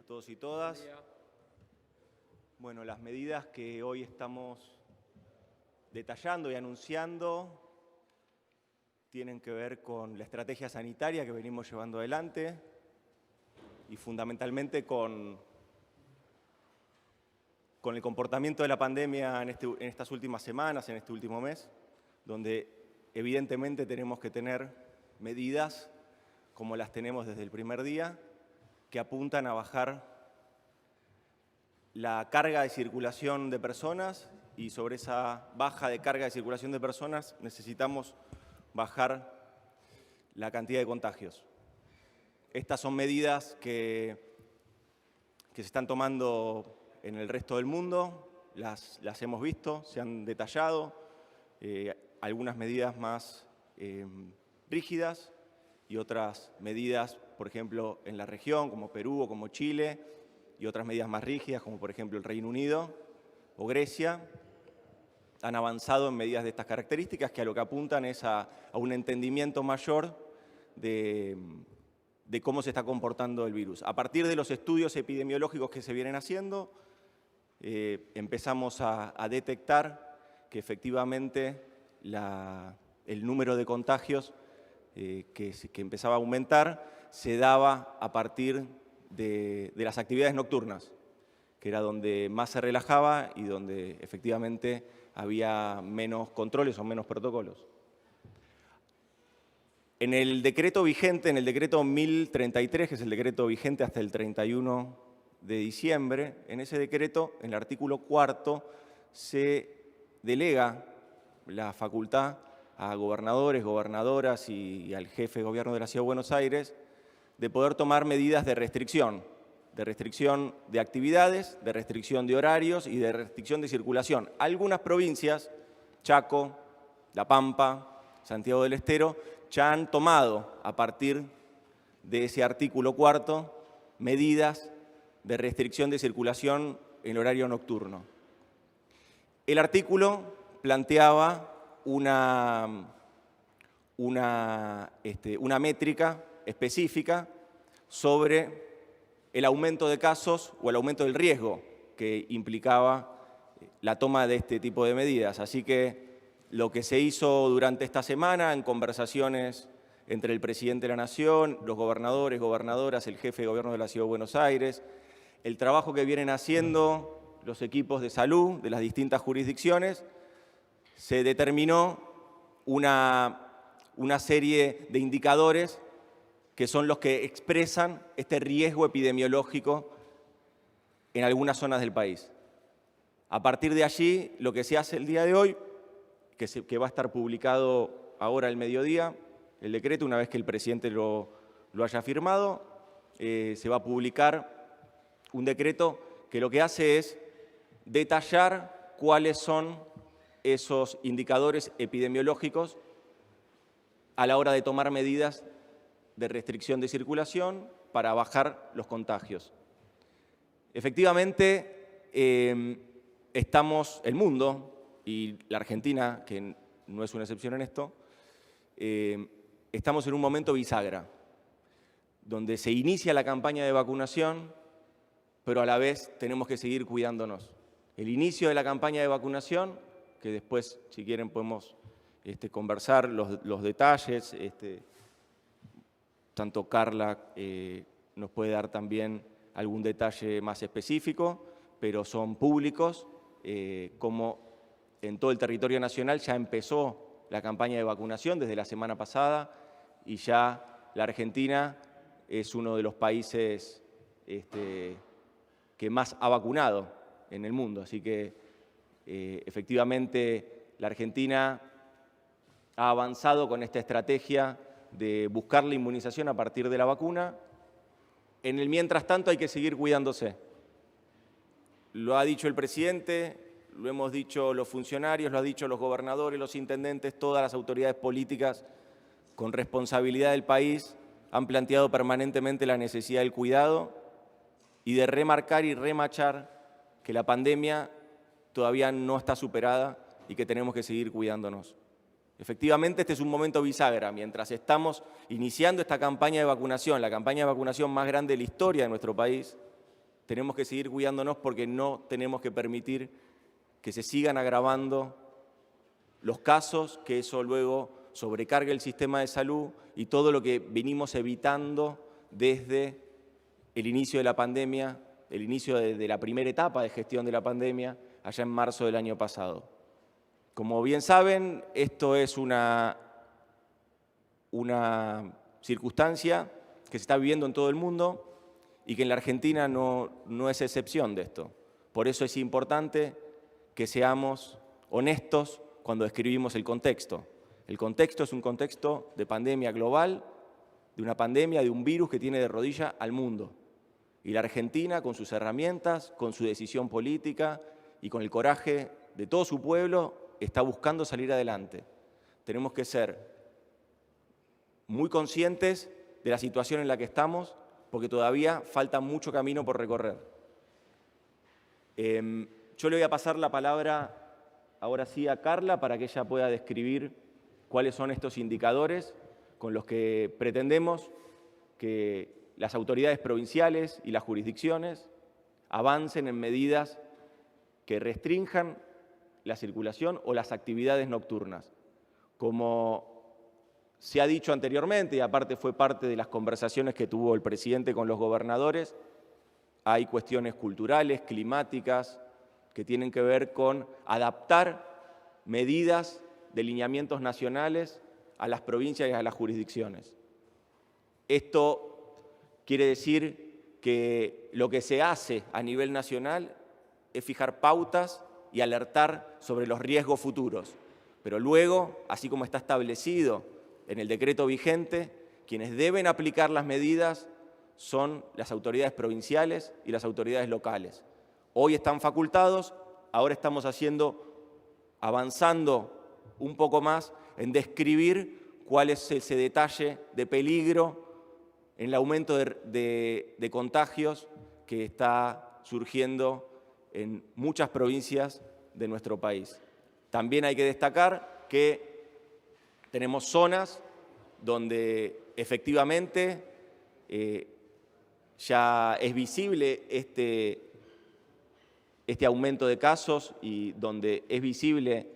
todos y todas. Bueno, las medidas que hoy estamos detallando y anunciando tienen que ver con la estrategia sanitaria que venimos llevando adelante y fundamentalmente con el comportamiento de la pandemia en estas últimas semanas, en este último mes, donde evidentemente tenemos que tener medidas como las tenemos desde el primer día, que apuntan a bajar la carga de circulación de personas, y sobre esa baja de carga de circulación de personas necesitamos bajar la cantidad de contagios. Estas son medidas que se están tomando en el resto del mundo, las hemos visto, se han detallado, algunas medidas más rígidas y otras medidas, por ejemplo, en la región, como Perú o como Chile, y otras medidas más rígidas, como por ejemplo el Reino Unido o Grecia, han avanzado en medidas de estas características que a lo que apuntan es a un entendimiento mayor de cómo se está comportando el virus. A partir de los estudios epidemiológicos que se vienen haciendo, empezamos a detectar que efectivamente el número de contagios que empezaba a aumentar se daba a partir de las actividades nocturnas, que era donde más se relajaba y donde efectivamente había menos controles o menos protocolos. En el decreto vigente, en el decreto 1033, que es el decreto vigente hasta el 31 de diciembre, en ese decreto, en el artículo 4, se delega la facultad a gobernadores, gobernadoras y al jefe de gobierno de la Ciudad de Buenos Aires de poder tomar medidas de restricción de actividades, de restricción de horarios y de restricción de circulación. Algunas provincias, Chaco, La Pampa, Santiago del Estero, ya han tomado, a partir de ese artículo 4, medidas de restricción de circulación en horario nocturno. El artículo planteaba una métrica específica sobre el aumento de casos o el aumento del riesgo que implicaba la toma de este tipo de medidas. Así que lo que se hizo durante esta semana en conversaciones entre el presidente de la Nación, los gobernadores, gobernadoras, el jefe de gobierno de la Ciudad de Buenos Aires, el trabajo que vienen haciendo los equipos de salud de las distintas jurisdicciones, se determinó una serie de indicadores que son los que expresan este riesgo epidemiológico en algunas zonas del país. A partir de allí, lo que se hace el día de hoy, que va a estar publicado ahora al mediodía, el decreto, una vez que el presidente lo haya firmado, se va a publicar un decreto que lo que hace es detallar cuáles son esos indicadores epidemiológicos a la hora de tomar medidas de restricción de circulación para bajar los contagios. Efectivamente, estamos, el mundo y la Argentina, que no es una excepción en esto, estamos en un momento bisagra, donde se inicia la campaña de vacunación, pero a la vez tenemos que seguir cuidándonos. El inicio de la campaña de vacunación, que después, si quieren, podemos conversar los detalles, tanto Carla nos puede dar también algún detalle más específico, pero son públicos, como en todo el territorio nacional ya empezó la campaña de vacunación desde la semana pasada y ya la Argentina es uno de los países que más ha vacunado en el mundo. Así que efectivamente la Argentina ha avanzado con esta estrategia de buscar la inmunización a partir de la vacuna. En el mientras tanto hay que seguir cuidándose. Lo ha dicho el presidente, lo hemos dicho los funcionarios, lo han dicho los gobernadores, los intendentes, todas las autoridades políticas con responsabilidad del país han planteado permanentemente la necesidad del cuidado y de remarcar y remachar que la pandemia todavía no está superada y que tenemos que seguir cuidándonos. Efectivamente, este es un momento bisagra. Mientras estamos iniciando esta campaña de vacunación, la campaña de vacunación más grande de la historia de nuestro país, tenemos que seguir cuidándonos porque no tenemos que permitir que se sigan agravando los casos, que eso luego sobrecargue el sistema de salud y todo lo que venimos evitando desde el inicio de la pandemia, el inicio de la primera etapa de gestión de la pandemia, allá en marzo del año pasado. Como bien saben, esto es una circunstancia que se está viviendo en todo el mundo y que en la Argentina no es excepción de esto. Por eso es importante que seamos honestos cuando describimos el contexto. El contexto es un contexto de pandemia global, de una pandemia, de un virus que tiene de rodilla al mundo. Y la Argentina, con sus herramientas, con su decisión política y con el coraje de todo su pueblo, está buscando salir adelante. Tenemos que ser muy conscientes de la situación en la que estamos, porque todavía falta mucho camino por recorrer. Yo le voy a pasar la palabra ahora sí a Carla para que ella pueda describir cuáles son estos indicadores con los que pretendemos que las autoridades provinciales y las jurisdicciones avancen en medidas que restrinjan la circulación o las actividades nocturnas. Como se ha dicho anteriormente, y aparte fue parte de las conversaciones que tuvo el presidente con los gobernadores, hay cuestiones culturales, climáticas, que tienen que ver con adaptar medidas de lineamientos nacionales a las provincias y a las jurisdicciones. Esto quiere decir que lo que se hace a nivel nacional es fijar pautas y alertar sobre los riesgos futuros. Pero luego, así como está establecido en el decreto vigente, quienes deben aplicar las medidas son las autoridades provinciales y las autoridades locales. Hoy están facultados, ahora estamos avanzando un poco más en describir cuál es ese detalle de peligro en el aumento de contagios que está surgiendo en muchas provincias de nuestro país. También hay que destacar que tenemos zonas donde efectivamente ya es visible este aumento de casos y donde es visible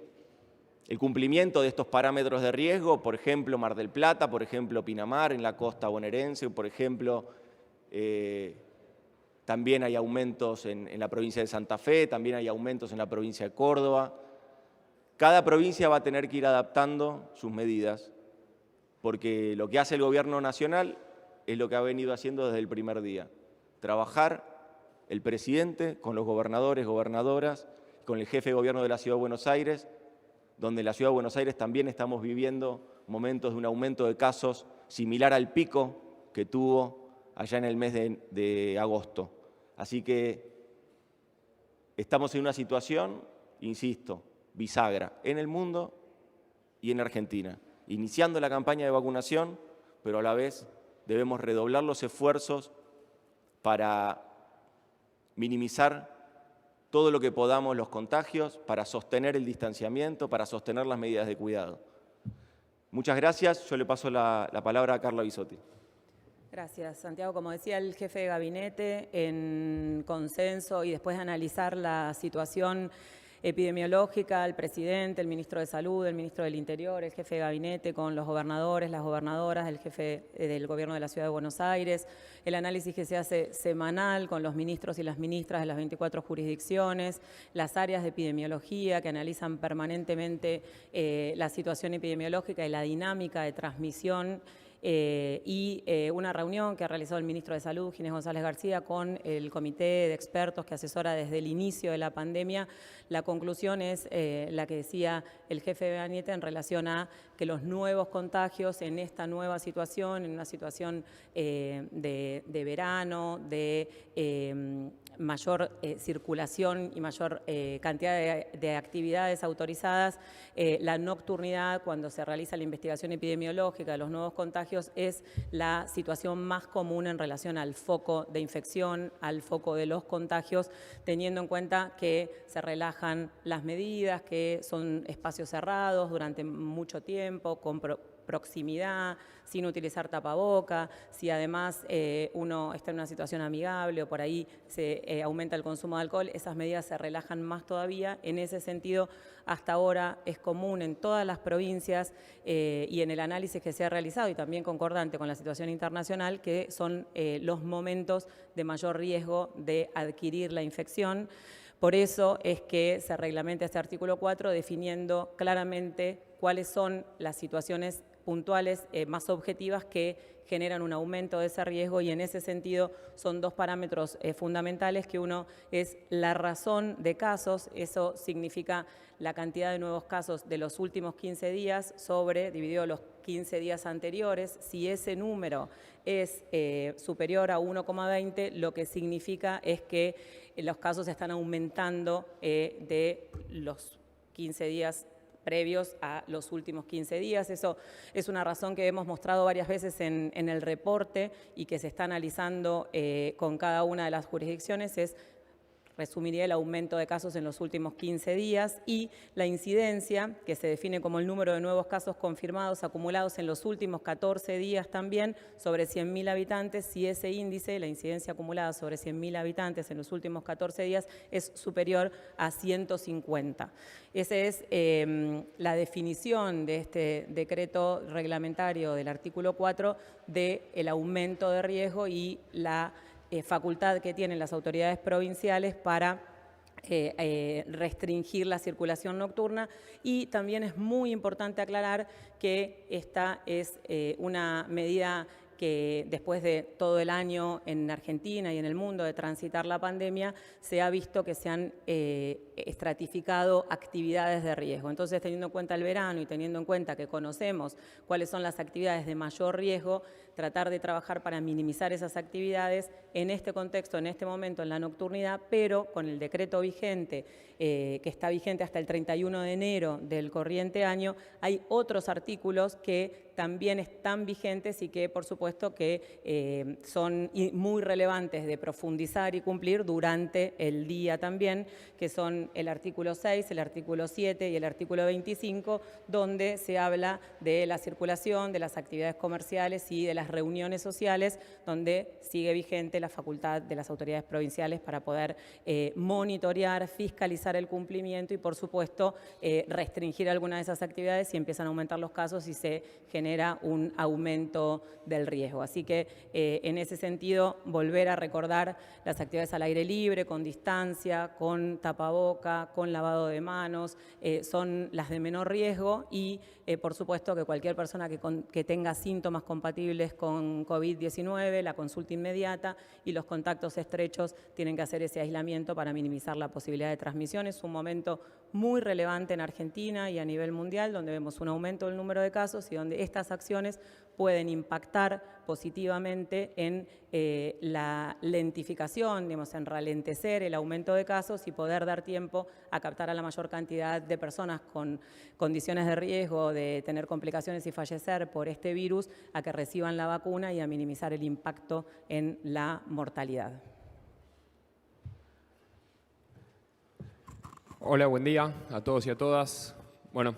el cumplimiento de estos parámetros de riesgo, por ejemplo, Mar del Plata, por ejemplo, Pinamar, en la costa bonaerense, por ejemplo, también hay aumentos en la provincia de Santa Fe, también hay aumentos en la provincia de Córdoba. Cada provincia va a tener que ir adaptando sus medidas, porque lo que hace el Gobierno Nacional es lo que ha venido haciendo desde el primer día. Trabajar el presidente con los gobernadores, gobernadoras, con el jefe de gobierno de la Ciudad de Buenos Aires, donde en la Ciudad de Buenos Aires también estamos viviendo momentos de un aumento de casos similar al pico que tuvo allá en el mes de agosto. Así que estamos en una situación, insisto, bisagra en el mundo y en Argentina, iniciando la campaña de vacunación, pero a la vez debemos redoblar los esfuerzos para minimizar todo lo que podamos los contagios, para sostener el distanciamiento, para sostener las medidas de cuidado. Muchas gracias. Yo le paso la palabra a Carla Bisotti. Gracias, Santiago. Como decía el jefe de gabinete, en consenso y después de analizar la situación epidemiológica, el presidente, el ministro de Salud, el ministro del Interior, el jefe de gabinete con los gobernadores, las gobernadoras, el jefe del gobierno de la Ciudad de Buenos Aires, el análisis que se hace semanal con los ministros y las ministras de las 24 jurisdicciones, las áreas de epidemiología que analizan permanentemente la situación epidemiológica y la dinámica de transmisión, y una reunión que ha realizado el ministro de Salud, Ginés González García, con el comité de expertos que asesora desde el inicio de la pandemia. La conclusión es la que decía el jefe de gabinete en relación a que los nuevos contagios en esta nueva situación, en una situación de verano, de mayor circulación y mayor cantidad de actividades autorizadas, la nocturnidad, cuando se realiza la investigación epidemiológica de los nuevos contagios, es la situación más común en relación al foco de infección, al foco de los contagios, teniendo en cuenta que se relajan las medidas, que son espacios cerrados durante mucho tiempo, con proximidad, sin utilizar tapaboca, si además uno está en una situación amigable o por ahí se aumenta el consumo de alcohol, esas medidas se relajan más todavía. En ese sentido, hasta ahora es común en todas las provincias y en el análisis que se ha realizado y también concordante con la situación internacional, que son los momentos de mayor riesgo de adquirir la infección. Por eso es que se reglamenta este artículo 4 definiendo claramente cuáles son las situaciones puntuales más objetivas que generan un aumento de ese riesgo, y en ese sentido son dos parámetros fundamentales, que uno es la razón de casos, eso significa la cantidad de nuevos casos de los últimos 15 días dividido los 15 días anteriores. Si ese número es superior a 1,20, lo que significa es que los casos están aumentando de los 15 días previos a los últimos 15 días. Eso es una razón que hemos mostrado varias veces en el reporte y que se está analizando con cada una de las jurisdicciones. Resumiría el aumento de casos en los últimos 15 días y la incidencia, que se define como el número de nuevos casos confirmados acumulados en los últimos 14 días también, sobre 100.000 habitantes. Si ese índice, la incidencia acumulada sobre 100.000 habitantes en los últimos 14 días, es superior a 150. Esa es la definición de este decreto reglamentario del artículo 4 del aumento de riesgo y la facultad que tienen las autoridades provinciales para restringir la circulación nocturna. Y también es muy importante aclarar que esta es una medida que después de todo el año en Argentina y en el mundo de transitar la pandemia, se ha visto que se han estratificado actividades de riesgo. Entonces, teniendo en cuenta el verano y teniendo en cuenta que conocemos cuáles son las actividades de mayor riesgo, tratar de trabajar para minimizar esas actividades en este contexto, en este momento, en la nocturnidad, pero con el decreto vigente, que está vigente hasta el 31 de enero del corriente año, hay otros artículos que también están vigentes y que, por supuesto, que son muy relevantes de profundizar y cumplir durante el día también, que son el artículo 6, el artículo 7 y el artículo 25, donde se habla de la circulación, de las actividades comerciales y de las reuniones sociales, donde sigue vigente la facultad de las autoridades provinciales para poder monitorear, fiscalizar el cumplimiento y, por supuesto, restringir algunas de esas actividades si empiezan a aumentar los casos y se genera un aumento del riesgo. Así que, en ese sentido, volver a recordar las actividades al aire libre, con distancia, con tapaboca, con lavado de manos, son las de menor riesgo y, por supuesto, que cualquier persona que tenga síntomas compatibles con COVID-19, la consulta inmediata y los contactos estrechos tienen que hacer ese aislamiento para minimizar la posibilidad de transmisión. Es un momento muy relevante en Argentina y a nivel mundial, donde vemos un aumento del número de casos y donde estas acciones pueden impactar positivamente en la lentificación, digamos, en ralentecer el aumento de casos y poder dar tiempo a captar a la mayor cantidad de personas con condiciones de riesgo de tener complicaciones y fallecer por este virus, a que reciban la vacuna y a minimizar el impacto en la mortalidad. Hola, buen día a todos y a todas. Bueno,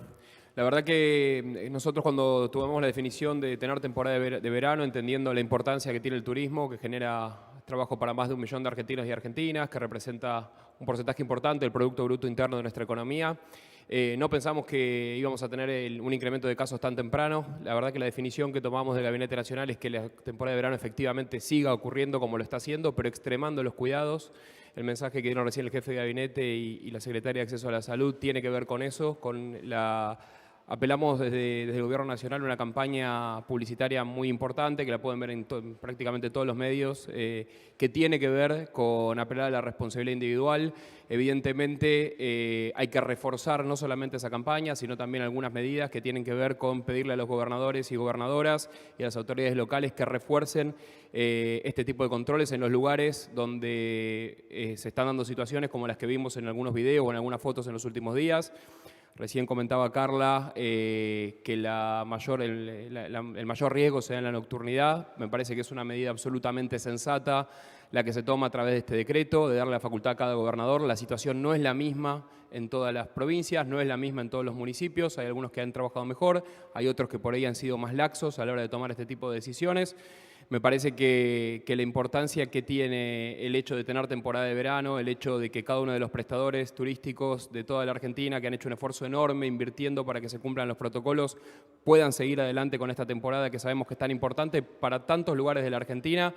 la verdad que nosotros cuando tuvimos la definición de tener temporada de verano, entendiendo la importancia que tiene el turismo, que genera trabajo para más de 1 millón de argentinos y argentinas, que representa un porcentaje importante del Producto Bruto Interno de nuestra economía, no pensamos que íbamos a tener un incremento de casos tan temprano. La verdad que la definición que tomamos del Gabinete Nacional es que la temporada de verano efectivamente siga ocurriendo como lo está haciendo, pero extremando los cuidados. El mensaje que dieron recién el jefe de gabinete y la secretaria de Acceso a la Salud tiene que ver con eso, apelamos desde el Gobierno Nacional a una campaña publicitaria muy importante, que la pueden ver en prácticamente todos los medios, que tiene que ver con apelar a la responsabilidad individual. Evidentemente hay que reforzar no solamente esa campaña, sino también algunas medidas que tienen que ver con pedirle a los gobernadores y gobernadoras y a las autoridades locales que refuercen este tipo de controles en los lugares donde se están dando situaciones como las que vimos en algunos videos o en algunas fotos en los últimos días. Recién comentaba Carla que el mayor riesgo se da en la nocturnidad. Me parece que es una medida absolutamente sensata la que se toma a través de este decreto, de darle la facultad a cada gobernador. La situación no es la misma en todas las provincias, no es la misma en todos los municipios. Hay algunos que han trabajado mejor, hay otros que por ahí han sido más laxos a la hora de tomar este tipo de decisiones. Me parece que la importancia que tiene el hecho de tener temporada de verano, el hecho de que cada uno de los prestadores turísticos de toda la Argentina, que han hecho un esfuerzo enorme invirtiendo para que se cumplan los protocolos, puedan seguir adelante con esta temporada que sabemos que es tan importante para tantos lugares de la Argentina,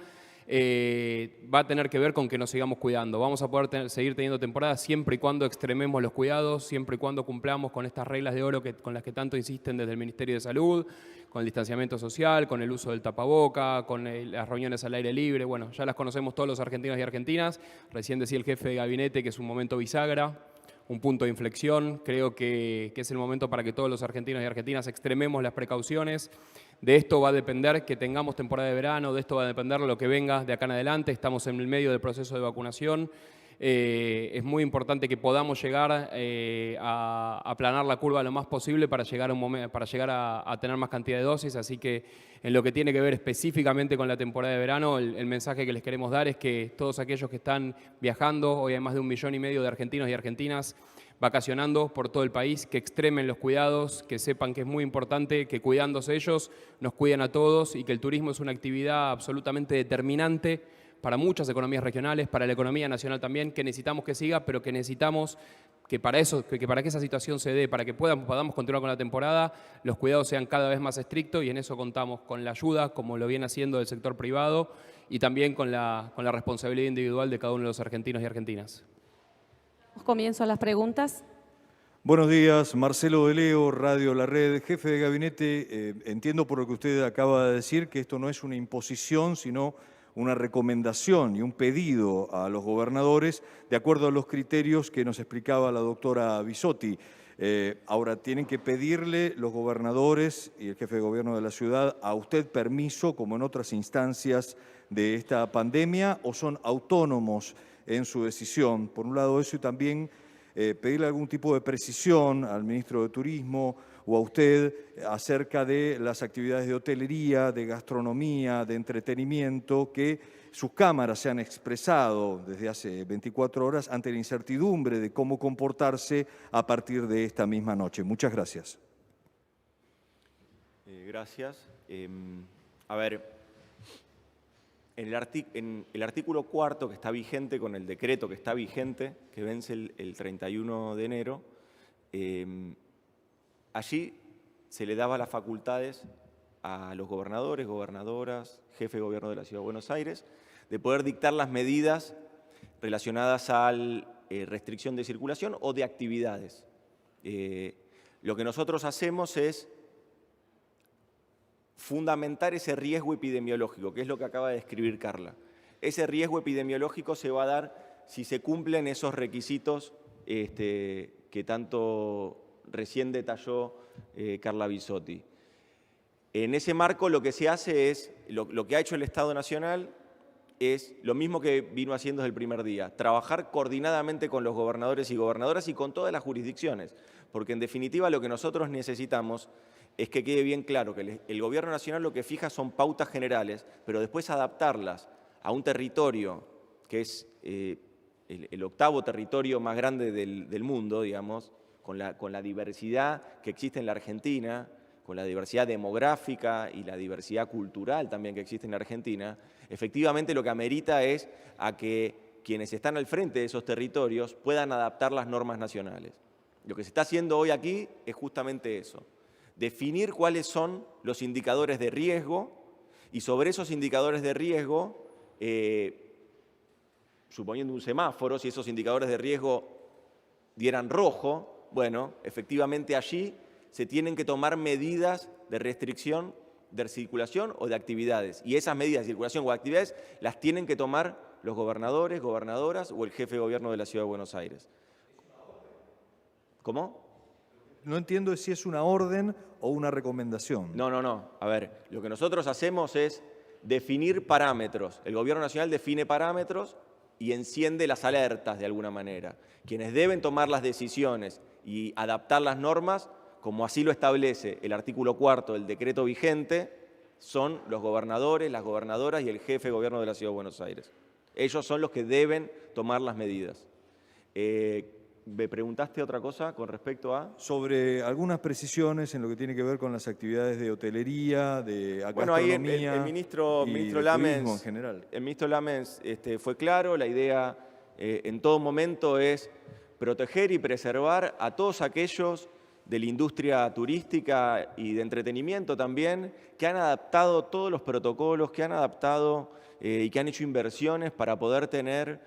va a tener que ver con que nos sigamos cuidando. Vamos a poder seguir teniendo temporadas siempre y cuando extrememos los cuidados, siempre y cuando cumplamos con estas reglas de oro con las que tanto insisten desde el Ministerio de Salud, con el distanciamiento social, con el uso del tapaboca, con las reuniones al aire libre. Bueno, ya las conocemos todos los argentinos y argentinas. Recién decía el jefe de gabinete que es un momento bisagra, un punto de inflexión. Creo que es el momento para que todos los argentinos y argentinas extrememos las precauciones. De esto va a depender que tengamos temporada de verano, de esto va a depender lo que venga de acá en adelante. Estamos en el medio del proceso de vacunación. Es muy importante que podamos llegar a aplanar la curva lo más posible para llegar a tener más cantidad de dosis. Así que en lo que tiene que ver específicamente con la temporada de verano, el mensaje que les queremos dar es que todos aquellos que están viajando, hoy hay más de 1,5 millones de argentinos y argentinas vacacionando por todo el país, que extremen los cuidados, que sepan que es muy importante que cuidándose ellos nos cuiden a todos y que el turismo es una actividad absolutamente determinante para muchas economías regionales, para la economía nacional también, que necesitamos que siga, pero que necesitamos que para que esa situación se dé, para que podamos continuar con la temporada, los cuidados sean cada vez más estrictos y en eso contamos con la ayuda, como lo viene haciendo el sector privado, y también con la responsabilidad individual de cada uno de los argentinos y argentinas. Comienzo las preguntas. Buenos días, Marcelo de Leo, Radio La Red. Jefe de gabinete, entiendo por lo que usted acaba de decir que esto no es una imposición, sino una recomendación y un pedido a los gobernadores de acuerdo a los criterios que nos explicaba la doctora Bisotti. Ahora, ¿tienen que pedirle los gobernadores y el jefe de gobierno de la ciudad a usted permiso, como en otras instancias de esta pandemia, o son autónomos en su decisión? Por un lado eso, y también pedirle algún tipo de precisión al ministro de Turismo o a usted acerca de las actividades de hotelería, de gastronomía, de entretenimiento, que sus cámaras se han expresado desde hace 24 horas ante la incertidumbre de cómo comportarse a partir de esta misma noche. Muchas gracias. Gracias. A ver, en el artículo 4 que está vigente, con el decreto que está vigente, que vence el 31 de enero, allí se le daba las facultades a los gobernadores, gobernadoras, jefe de gobierno de la Ciudad de Buenos Aires, de poder dictar las medidas relacionadas a restricción de circulación o de actividades. Lo que nosotros hacemos es fundamentar ese riesgo epidemiológico, que es lo que acaba de describir Carla. Ese riesgo epidemiológico se va a dar si se cumplen esos requisitos que tanto recién detalló Carla Bisotti. En ese marco lo que se hace es, lo que ha hecho el Estado Nacional es lo mismo que vino haciendo desde el primer día, trabajar coordinadamente con los gobernadores y gobernadoras y con todas las jurisdicciones, porque en definitiva lo que nosotros necesitamos es que quede bien claro que el Gobierno Nacional lo que fija son pautas generales, pero después adaptarlas a un territorio que es el octavo territorio más grande del mundo, digamos, con la diversidad que existe en la Argentina, con la diversidad demográfica y la diversidad cultural también que existe en la Argentina, efectivamente lo que amerita es a que quienes están al frente de esos territorios puedan adaptar las normas nacionales. Lo que se está haciendo hoy aquí es justamente eso. Definir cuáles son los indicadores de riesgo y sobre esos indicadores de riesgo, suponiendo un semáforo, si esos indicadores de riesgo dieran rojo, bueno, efectivamente allí se tienen que tomar medidas de restricción de circulación o de actividades. Y esas medidas de circulación o de actividades las tienen que tomar los gobernadores, gobernadoras o el jefe de gobierno de la Ciudad de Buenos Aires. ¿Cómo? No entiendo si es una orden o una recomendación. No. A ver, lo que nosotros hacemos es definir parámetros. El Gobierno Nacional define parámetros y enciende las alertas de alguna manera. Quienes deben tomar las decisiones y adaptar las normas, como así lo establece el artículo 4 del decreto vigente, son los gobernadores, las gobernadoras y el jefe de gobierno de la Ciudad de Buenos Aires. Ellos son los que deben tomar las medidas. ¿Me preguntaste otra cosa con respecto a...? Sobre algunas precisiones en lo que tiene que ver con las actividades de hotelería, de gastronomía. Bueno, ahí el ministro Lammens, en general. El ministro Lammens fue claro, la idea en todo momento es proteger y preservar a todos aquellos de la industria turística y de entretenimiento también, que han adaptado todos los protocolos, que han adaptado y que han hecho inversiones para poder tener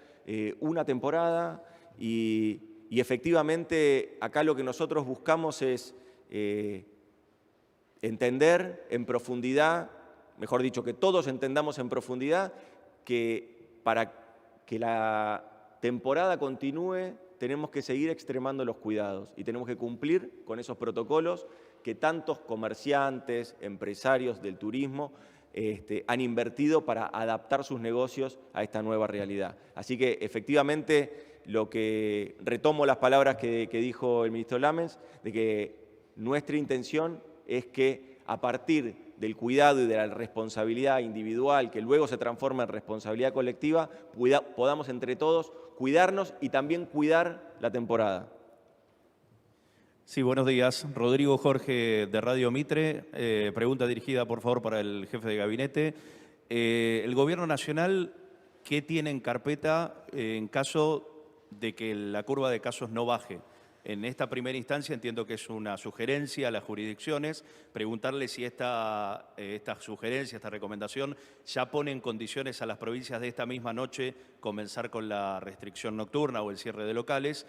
una temporada y efectivamente acá lo que nosotros buscamos es entender en profundidad, mejor dicho, que todos entendamos en profundidad que para que la temporada continúe tenemos que seguir extremando los cuidados y tenemos que cumplir con esos protocolos que tantos comerciantes, empresarios del turismo han invertido para adaptar sus negocios a esta nueva realidad. Así que efectivamente lo que retomo las palabras que dijo el ministro Lammens, de que nuestra intención es que a partir del cuidado y de la responsabilidad individual, que luego se transforma en responsabilidad colectiva, podamos entre todos cuidarnos y también cuidar la temporada. Sí, buenos días. Rodrigo Jorge de Radio Mitre. Pregunta dirigida, por favor, para el jefe de gabinete. El Gobierno Nacional, ¿qué tiene en carpeta en caso de que la curva de casos no baje? En esta primera instancia entiendo que es una sugerencia a las jurisdicciones. Preguntarle si esta sugerencia, esta recomendación, ya pone en condiciones a las provincias de esta misma noche comenzar con la restricción nocturna o el cierre de locales.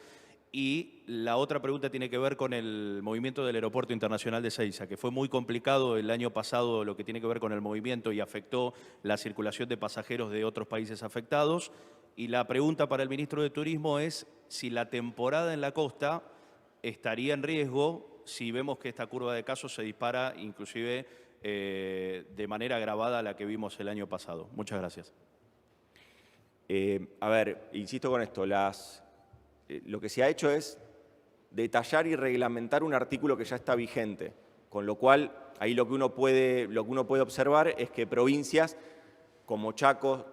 Y la otra pregunta tiene que ver con el movimiento del Aeropuerto Internacional de Ezeiza, que fue muy complicado el año pasado lo que tiene que ver con el movimiento y afectó la circulación de pasajeros de otros países afectados. Y la pregunta para el ministro de Turismo es si la temporada en la costa estaría en riesgo si vemos que esta curva de casos se dispara inclusive de manera agravada a la que vimos el año pasado. Muchas gracias. A ver, insisto con esto, lo que se ha hecho es detallar y reglamentar un artículo que ya está vigente, con lo cual ahí lo que uno puede observar es que provincias como Chaco,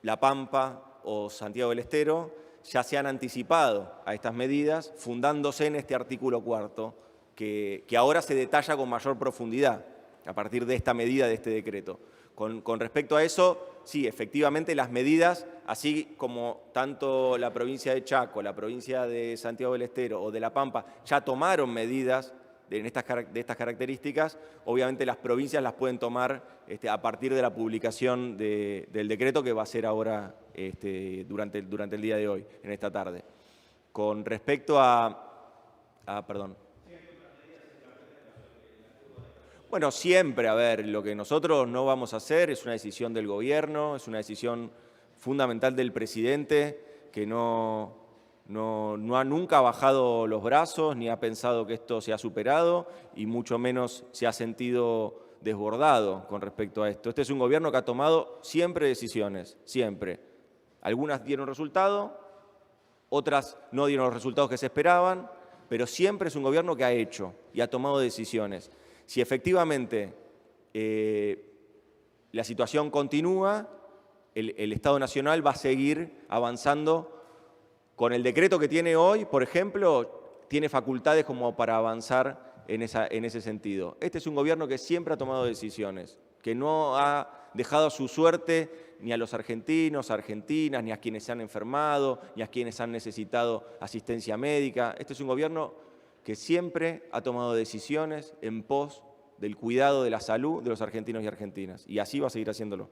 La Pampa o Santiago del Estero ya se han anticipado a estas medidas fundándose en este artículo 4 que ahora se detalla con mayor profundidad a partir de esta medida, de este decreto. Con respecto a eso, sí, efectivamente las medidas, así como tanto la provincia de Chaco, la provincia de Santiago del Estero o de La Pampa ya tomaron medidas de estas características, obviamente las provincias las pueden tomar a partir de la publicación del decreto que va a ser ahora durante el día de hoy, en esta tarde. Con respecto perdón. Bueno, siempre, a ver, lo que nosotros no vamos a hacer es una decisión del gobierno, es una decisión fundamental del presidente que no ha nunca bajado los brazos ni ha pensado que esto se ha superado y mucho menos se ha sentido desbordado con respecto a esto. Este es un gobierno que ha tomado siempre decisiones, siempre. Algunas dieron resultado, otras no dieron los resultados que se esperaban, pero siempre es un gobierno que ha hecho y ha tomado decisiones. Si efectivamente la situación continúa, el Estado Nacional va a seguir avanzando. Con el decreto que tiene hoy, por ejemplo, tiene facultades como para avanzar en ese sentido. Este es un gobierno que siempre ha tomado decisiones, que no ha dejado a su suerte ni a los argentinos, argentinas, ni a quienes se han enfermado, ni a quienes han necesitado asistencia médica. Este es un gobierno que siempre ha tomado decisiones en pos del cuidado de la salud de los argentinos y argentinas. Y así va a seguir haciéndolo.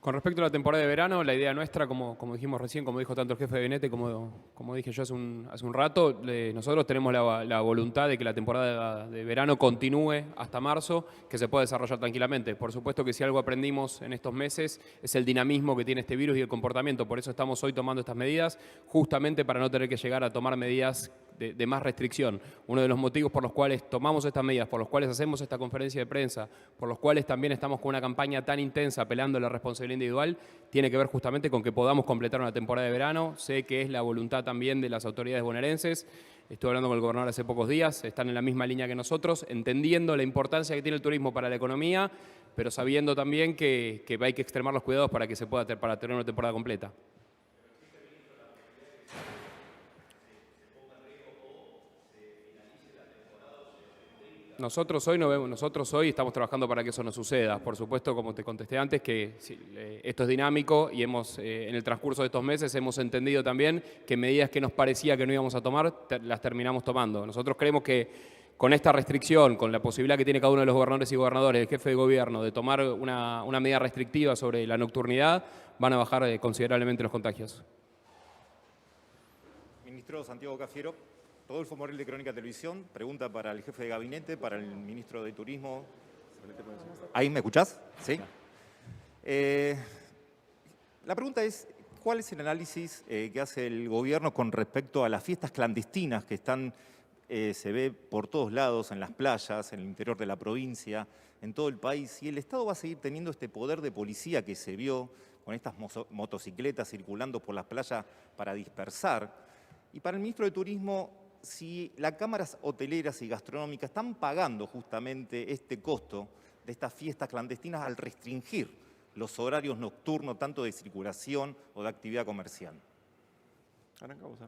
Con respecto a la temporada de verano, la idea nuestra, como dijimos recién, como dijo tanto el jefe de gabinete como dije yo hace un rato, nosotros tenemos la voluntad de que la temporada de verano continúe hasta marzo, que se pueda desarrollar tranquilamente. Por supuesto que si algo aprendimos en estos meses es el dinamismo que tiene este virus y el comportamiento. Por eso estamos hoy tomando estas medidas, justamente para no tener que llegar a tomar medidas de más restricción. Uno de los motivos por los cuales tomamos estas medidas, por los cuales hacemos esta conferencia de prensa, por los cuales también estamos con una campaña tan intensa apelando a la responsabilidad individual, tiene que ver justamente con que podamos completar una temporada de verano. Sé que es la voluntad también de las autoridades bonaerenses. Estuve hablando con el gobernador hace pocos días, están en la misma línea que nosotros, entendiendo la importancia que tiene el turismo para la economía, pero sabiendo también que hay que extremar los cuidados para que se pueda para tener una temporada completa. Nosotros hoy estamos trabajando para que eso no suceda. Por supuesto, como te contesté antes, que esto es dinámico y en el transcurso de estos meses hemos entendido también que medidas que nos parecía que no íbamos a tomar, las terminamos tomando. Nosotros creemos que con esta restricción, con la posibilidad que tiene cada uno de los gobernadores y gobernadores, el jefe de gobierno, de tomar una medida restrictiva sobre la nocturnidad, van a bajar considerablemente los contagios. Ministro Santiago Cafiero, Rodolfo Morel de Crónica Televisión, pregunta para el jefe de gabinete, para el ministro de Turismo. ¿Ahí me escuchás? Sí. La pregunta es, ¿cuál es el análisis que hace el gobierno con respecto a las fiestas clandestinas que se ve por todos lados, en las playas, en el interior de la provincia, en todo el país? Y el Estado va a seguir teniendo este poder de policía que se vio con estas motocicletas circulando por las playas para dispersar. Y para el ministro de Turismo, si las cámaras hoteleras y gastronómicas están pagando justamente este costo de estas fiestas clandestinas al restringir los horarios nocturnos, tanto de circulación o de actividad comercial. Arrancamos.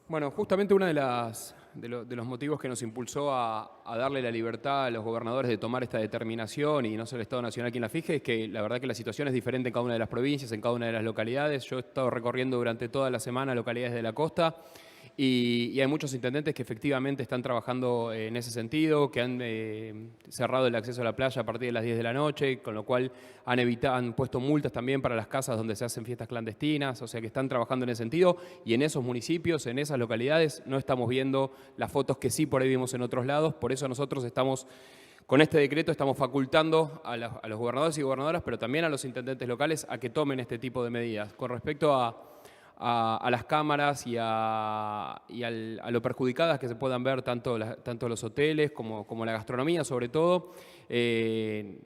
Bueno, justamente uno de los motivos que nos impulsó a darle la libertad a los gobernadores de tomar esta determinación y no ser el Estado Nacional quien la fije es que la verdad que la situación es diferente en cada una de las provincias, en cada una de las localidades. Yo he estado recorriendo durante toda la semana localidades de la costa y hay muchos intendentes que efectivamente están trabajando en ese sentido, que han cerrado el acceso a la playa a partir de las 10 de la noche, con lo cual han puesto multas también para las casas donde se hacen fiestas clandestinas, o sea que están trabajando en ese sentido y en esos municipios, en esas localidades, no estamos viendo las fotos que sí por ahí vimos en otros lados, por eso nosotros con este decreto estamos facultando a los gobernadores y gobernadoras, pero también a los intendentes locales a que tomen este tipo de medidas. Con respecto a las cámaras y a lo perjudicadas que se puedan ver tanto los hoteles como la gastronomía sobre todo.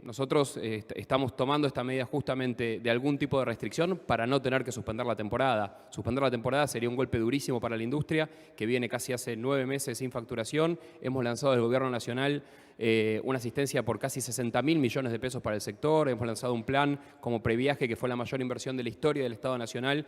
Nosotros estamos tomando esta medida justamente de algún tipo de restricción para no tener que suspender la temporada. Suspender la temporada sería un golpe durísimo para la industria que viene casi hace 9 meses sin facturación. Hemos lanzado del Gobierno Nacional una asistencia por casi 60.000 millones de pesos para el sector. Hemos lanzado un plan como previaje que fue la mayor inversión de la historia del Estado Nacional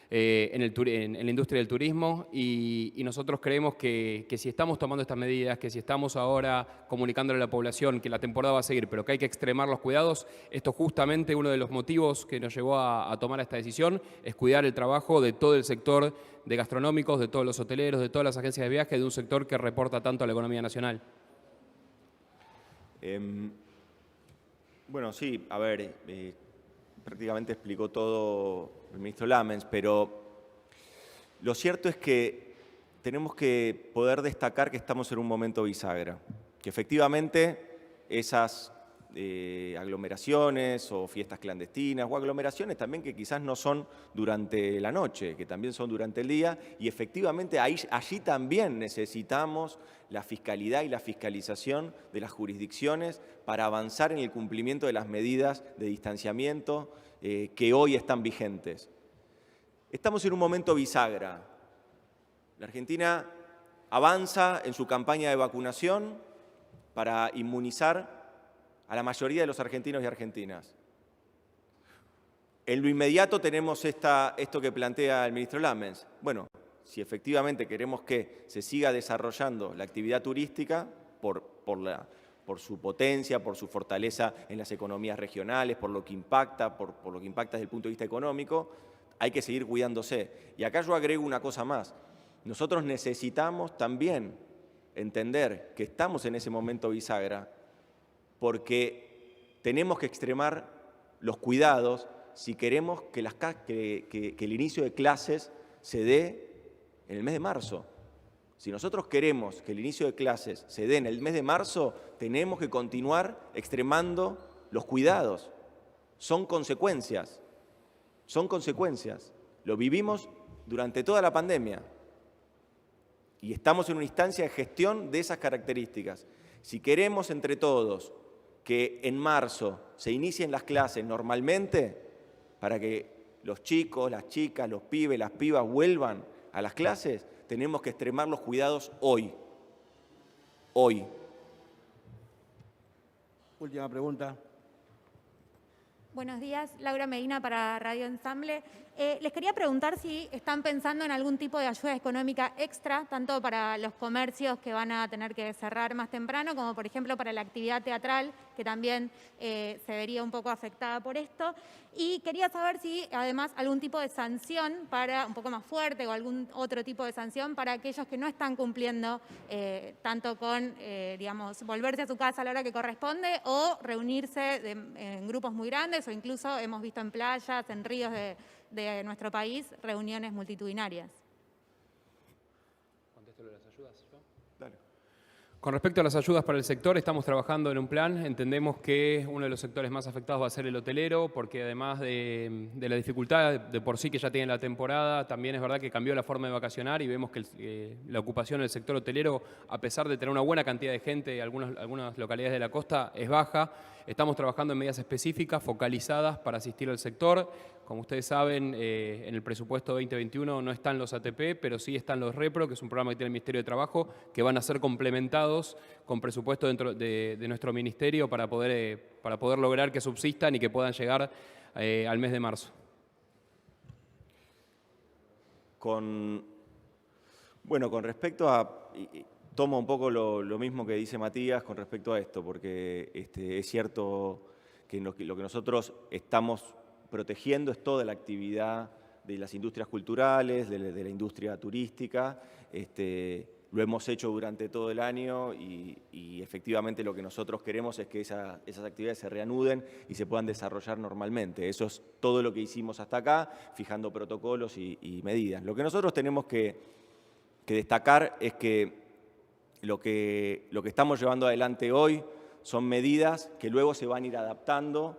en la industria del turismo y nosotros creemos que si estamos tomando estas medidas, que si estamos ahora comunicándole a la población que la temporada va a seguir, pero que hay que extremar los cuidados, esto justamente uno de los motivos que nos llevó a tomar esta decisión es cuidar el trabajo de todo el sector de gastronómicos, de todos los hoteleros, de todas las agencias de viaje, de un sector que reporta tanto a la economía nacional. Bueno, sí, a ver, prácticamente explicó todo el ministro Lamens, pero lo cierto es que tenemos que poder destacar que estamos en un momento bisagra, que efectivamente esas aglomeraciones o fiestas clandestinas o aglomeraciones también que quizás no son durante la noche, que también son durante el día y efectivamente allí también necesitamos la fiscalidad y la fiscalización de las jurisdicciones para avanzar en el cumplimiento de las medidas de distanciamiento que hoy están vigentes. Estamos en un momento bisagra. La Argentina avanza en su campaña de vacunación para inmunizar a la mayoría de los argentinos y argentinas. En lo inmediato tenemos esto que plantea el ministro Lamens. Bueno, si efectivamente queremos que se siga desarrollando la actividad turística por su potencia, por su fortaleza en las economías regionales, por lo que impacta, por lo que impacta desde el punto de vista económico, hay que seguir cuidándose. Y acá yo agrego una cosa más. Nosotros necesitamos también entender que estamos en ese momento bisagra porque tenemos que extremar los cuidados si queremos que el inicio de clases se dé en el mes de marzo. Si nosotros queremos que el inicio de clases se dé en el mes de marzo, tenemos que continuar extremando los cuidados. Son consecuencias. Lo vivimos durante toda la pandemia. Y estamos en una instancia de gestión de esas características. Si queremos entre todos que en marzo se inicien las clases normalmente, para que los chicos, las chicas, los pibes, las pibas vuelvan a las clases, tenemos que extremar los cuidados hoy. Hoy. Última pregunta. Buenos días, Laura Medina para Radio Ensamble. Les quería preguntar si están pensando en algún tipo de ayuda económica extra, tanto para los comercios que van a tener que cerrar más temprano, como por ejemplo para la actividad teatral, que también se vería un poco afectada por esto. Y quería saber si además algún tipo de sanción para un poco más fuerte o algún otro tipo de sanción para aquellos que no están cumpliendo tanto con, digamos, volverse a su casa a la hora que corresponde o reunirse en grupos muy grandes o incluso hemos visto en playas, en ríos de nuestro país, reuniones multitudinarias. ¿Contesto lo de las ayudas yo? Dale. Con respecto a las ayudas para el sector, estamos trabajando en un plan. Entendemos que uno de los sectores más afectados va a ser el hotelero, porque además de la dificultad de por sí que ya tiene la temporada, también es verdad que cambió la forma de vacacionar y vemos que la ocupación del sector hotelero, a pesar de tener una buena cantidad de gente, algunas localidades de la costa, es baja. Estamos trabajando en medidas específicas, focalizadas para asistir al sector. Como ustedes saben, en el presupuesto 2021 no están los ATP, pero sí están los REPRO, que es un programa que tiene el Ministerio de Trabajo, que van a ser complementados con presupuesto dentro de nuestro ministerio para poder lograr que subsistan y que puedan llegar al mes de marzo. Con respecto a... Tomo un poco lo mismo que dice Matías con respecto a esto, porque es cierto que lo que nosotros estamos protegiendo es toda la actividad de las industrias culturales, de la industria turística. Lo hemos hecho durante todo el año y efectivamente lo que nosotros queremos es que esas actividades se reanuden y se puedan desarrollar normalmente. Eso es todo lo que hicimos hasta acá, fijando protocolos y medidas. Lo que nosotros tenemos que destacar es que lo que estamos llevando adelante hoy son medidas que luego se van a ir adaptando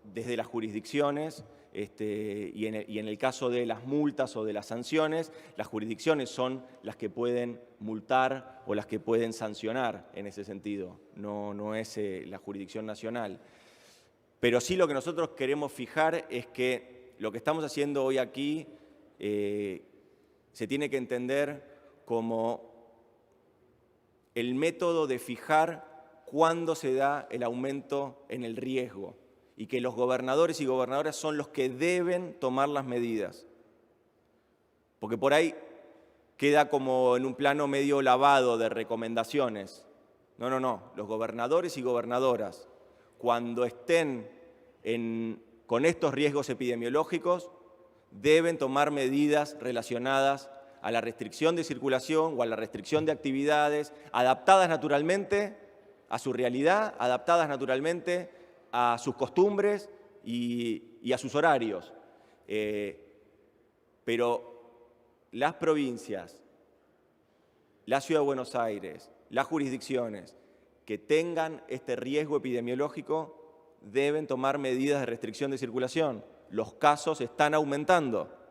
desde las jurisdicciones y en el caso de las multas o de las sanciones, las jurisdicciones son las que pueden multar o las que pueden sancionar en ese sentido, no es la jurisdicción nacional. Pero sí lo que nosotros queremos fijar es que lo que estamos haciendo hoy aquí se tiene que entender como el método de fijar cuándo se da el aumento en el riesgo y que los gobernadores y gobernadoras son los que deben tomar las medidas. Porque por ahí queda como en un plano medio lavado de recomendaciones. No. Los gobernadores y gobernadoras, cuando estén con estos riesgos epidemiológicos, deben tomar medidas relacionadas a la restricción de circulación o a la restricción de actividades, adaptadas naturalmente a su realidad, adaptadas naturalmente a sus costumbres y a sus horarios. Pero las provincias, la Ciudad de Buenos Aires, las jurisdicciones que tengan este riesgo epidemiológico deben tomar medidas de restricción de circulación. Los casos están aumentando.